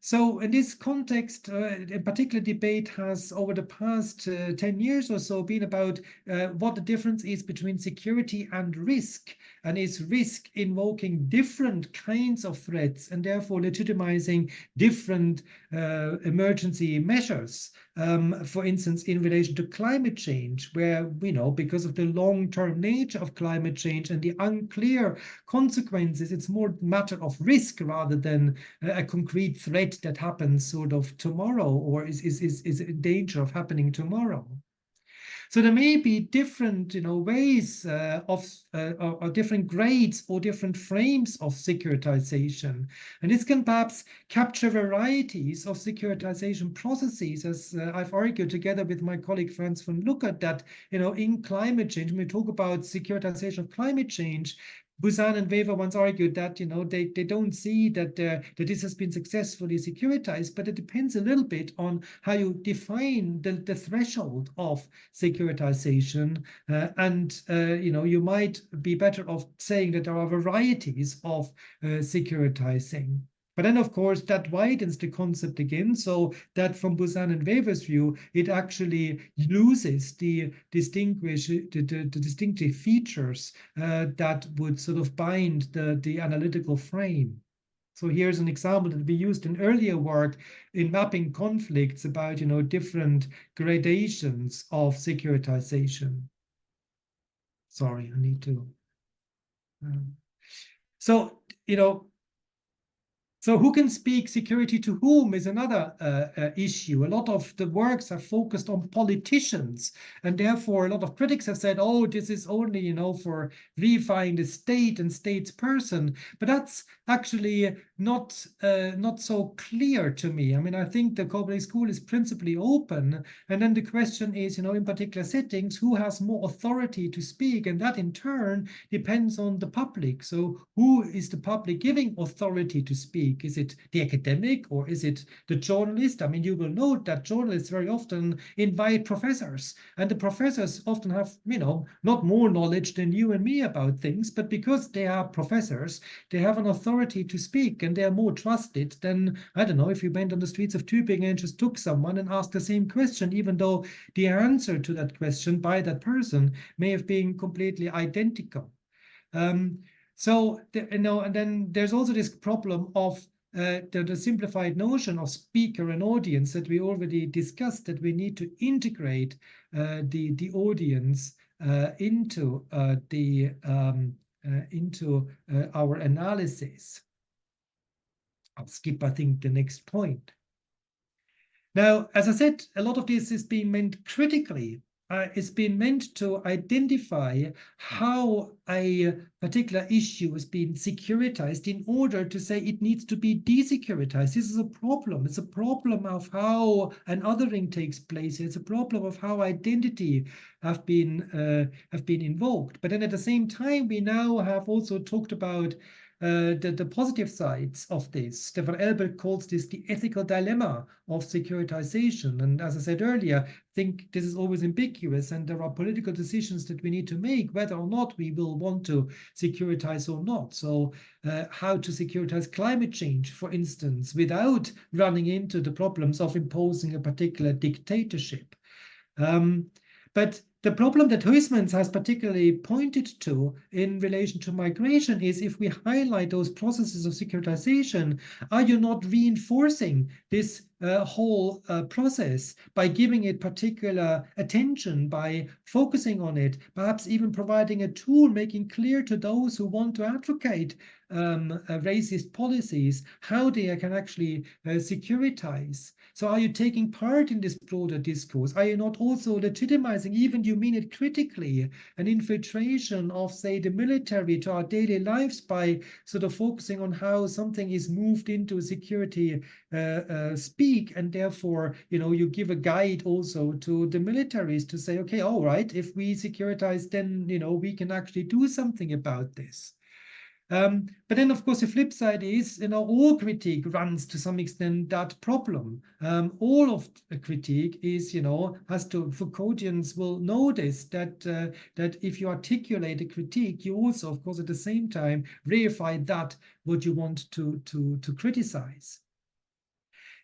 A: So in this context, a particular debate has over the past 10 years or so been about what the difference is between security and risk, and is risk invoking different kinds of threats and therefore legitimizing different emergency measures. For instance, in relation to climate change, where we know because of the long-term nature of climate change and the unclear consequences, it's more a matter of risk rather than a concrete threat that happens sort of tomorrow or is in danger of happening tomorrow. So there may be different, ways or different grades or different frames of securitization. And this can perhaps capture varieties of securitization processes, as I've argued together with my colleague Franz von Luckert, that, in climate change, when we talk about securitization of climate change, Busan and Weber once argued that they don't see that this has been successfully securitized, but it depends a little bit on how you define the threshold of securitization, and you might be better off saying that there are varieties of securitizing. But then, of course, that widens the concept again, so that from Busan and Weber's view, it actually loses the distinctive features that would sort of bind the analytical frame. So here's an example that we used in earlier work in mapping conflicts about, different gradations of securitization. Sorry, I need to. So who can speak security to whom is another issue. A lot of the works are focused on politicians, and therefore a lot of critics have said, oh, this is only, for reifying the state and state's person. But that's actually not so clear to me. I mean, I think the Copenhagen School is principally open, and then the question is, in particular settings, who has more authority to speak, and that in turn depends on the public. So who is the public giving authority to speak? Is it the academic or is it the journalist? I mean, you will note that journalists very often invite professors, and the professors often have, not more knowledge than you and me about things, but because they are professors, they have an authority to speak, and they are more trusted than, I don't know, if you went on the streets of Tübingen and just took someone and asked the same question, even though the answer to that question by that person may have been completely identical. So, and then there's also this problem of the simplified notion of speaker and audience that we already discussed, that we need to integrate the audience into our analysis. I'll skip, I think, the next point. Now, as I said, a lot of this is being meant critically. It's been meant to identify how a particular issue is being securitized in order to say it needs to be desecuritized. This is a problem. It's a problem of how an othering takes place. It's a problem of how identity have been invoked. But then at the same time, we now have also talked about
B: the positive sides of this. Stefan Elbert calls this the ethical dilemma of securitization. And as I said earlier, I think this is always ambiguous, and there are political decisions that we need to make whether or not we will want to securitize or not. So how to securitize climate change, for instance, without running into the problems of imposing a particular dictatorship. But the problem that Huysmans has particularly pointed to in relation to migration is if we highlight those processes of securitization, are you not reinforcing this whole process by giving it particular attention, by focusing on it, perhaps even providing a tool, making clear to those who want to advocate racist policies how they can actually securitize? So are you taking part in this broader discourse? Are you not also legitimizing, even you mean it critically, an infiltration of, say, the military to our daily lives by sort of focusing on how something is moved into security speak, and therefore, you give a guide also to the militaries to say, okay, all right, if we securitize, then, we can actually do something about this. But then, of course, the flip side is, all critique runs to some extent that problem. All of the critique is, Foucauldians will notice that if you articulate a critique, you also, of course, at the same time, reify that what you want to criticize.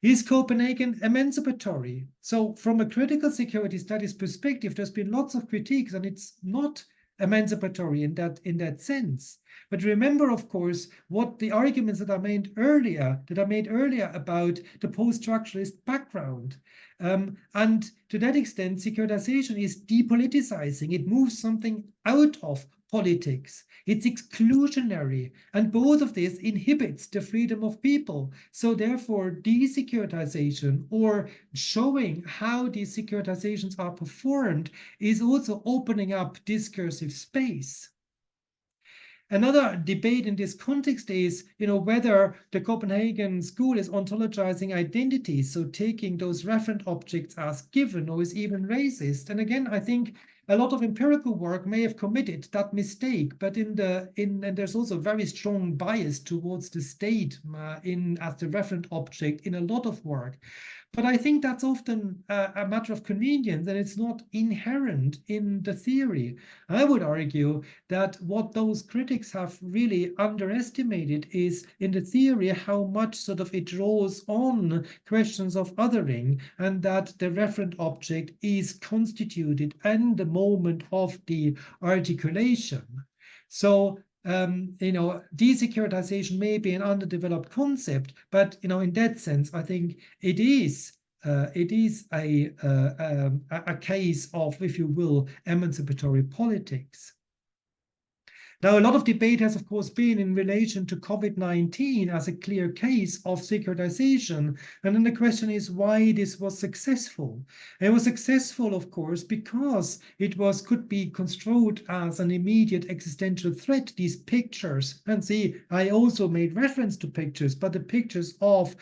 B: Is Copenhagen emancipatory? So from a critical security studies perspective, there's been lots of critiques, and it's not emancipatory in that sense. But remember, of course, what the arguments that I made earlier about the post-structuralist background. And to that extent, securitization is depoliticizing. It moves something out of politics. It's exclusionary, and both of this inhibits the freedom of people. So therefore, desecuritization, or showing how these securitizations are performed, is also opening up discursive space. Another debate in this context is, whether the Copenhagen school is ontologizing identity, so taking those referent objects as given, or is even racist. And again, I think a lot of empirical work may have committed that mistake, but and there's also very strong bias towards the state as the referent object in a lot of work. But I think that's often a matter of convenience, and it's not inherent in the theory. I would argue that what those critics have really underestimated is, in the theory, how much sort of it draws on questions of othering, and that the referent object is constituted in the moment of the articulation. So desecuritization may be an underdeveloped concept, but in that sense, I think it is a case of, if you will, emancipatory politics. Now, a lot of debate has, of course, been in relation to COVID-19 as a clear case of securitization. And then the question is why this was successful. And it was successful, of course, because it could be construed as an immediate existential threat, these pictures. And see, I also made reference to pictures, but the pictures of,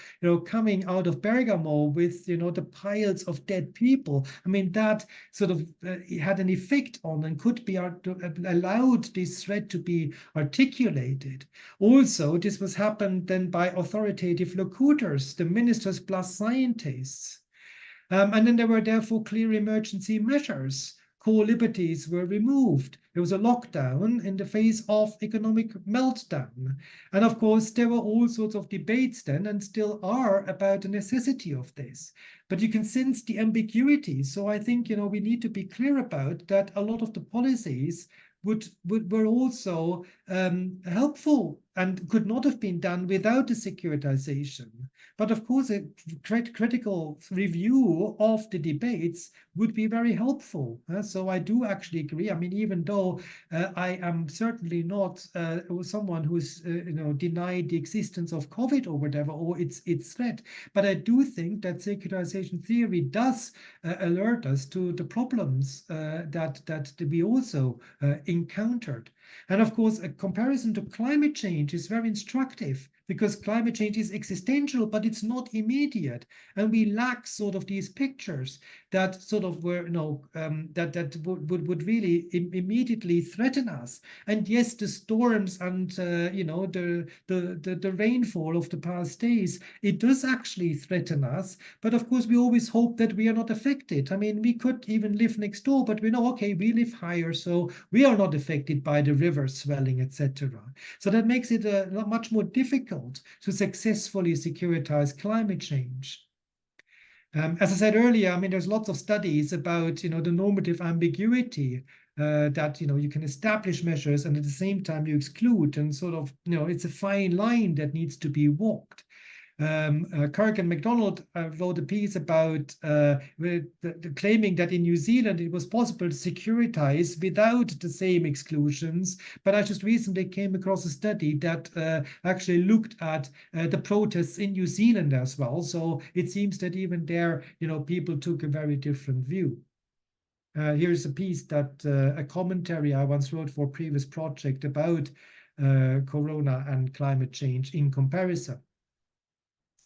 B: coming out of Bergamo with, the piles of dead people. I mean, that sort of had an effect on and could be allowed this threat to be articulated. Also, this was happened then by authoritative locutors, the ministers plus scientists. And then there were therefore clear emergency measures. Core liberties were removed. There was a lockdown in the face of economic meltdown. And of course, there were all sorts of debates then, and still are, about the necessity of this. But you can sense the ambiguity. So I think, we need to be clear about that a lot of the policies were also helpful and could not have been done without the securitization. But of course, a critical review of the debates would be very helpful. So I do actually agree. I mean, even though I am certainly not someone who's denied the existence of COVID or whatever, or its threat, but I do think that securitization theory does alert us to the problems that we also encountered. And of course, a comparison to climate change is very instructive, because climate change is existential, but it's not immediate. And we lack sort of these pictures that sort of were, that would really immediately threaten us. And yes, the storms and, the rainfall of the past days, it does actually threaten us. But of course, we always hope that we are not affected. I mean, we could even live next door, but we know, okay, we live higher, so we are not affected by the river swelling, etc. So that makes it much more difficult to successfully securitize climate change. As I said earlier, I mean, there's lots of studies about, the normative ambiguity that, you can establish measures and at the same time you exclude, and sort of, it's a fine line that needs to be walked. Kirk and MacDonald wrote a piece about claiming that in New Zealand it was possible to securitize without the same exclusions. But I just recently came across a study that actually looked at the protests in New Zealand as well. So it seems that even there, people took a very different view. Here's a piece that a commentary I once wrote for a previous project about Corona and climate change in comparison.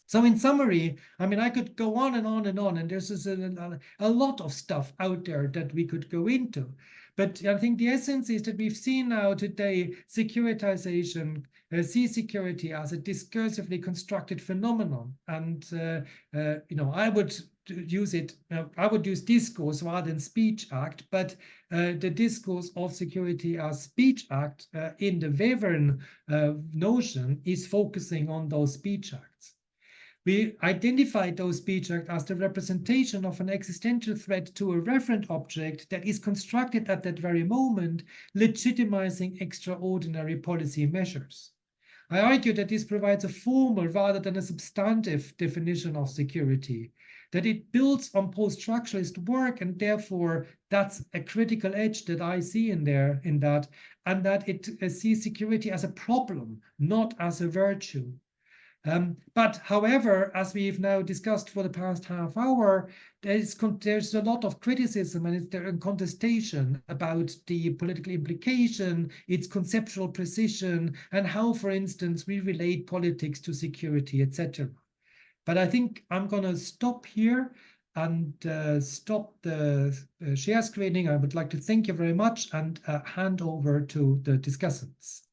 B: So in summary, I mean, I could go on and on and on, and there's a lot of stuff out there that we could go into. But I think the essence is that we've seen now today securitization, see security as a discursively constructed phenomenon. And, I would use it, I would use discourse rather than speech act, but the discourse of security as speech act in the Weberian notion is focusing on those speech acts. We identified those speech acts as the representation of an existential threat to a referent object that is constructed at that very moment, legitimizing extraordinary policy measures. I argue that this provides a formal rather than a substantive definition of security, that it builds on post-structuralist work, and therefore that's a critical edge that I see in that, and that it sees security as a problem, not as a virtue. But however, as we've now discussed for the past half hour, there's a lot of criticism and there's contestation about the political implication, its conceptual precision, and how, for instance, we relate politics to security, etc. But I think I'm going to stop here and stop the share screening. I would like to thank you very much and hand over to the discussants.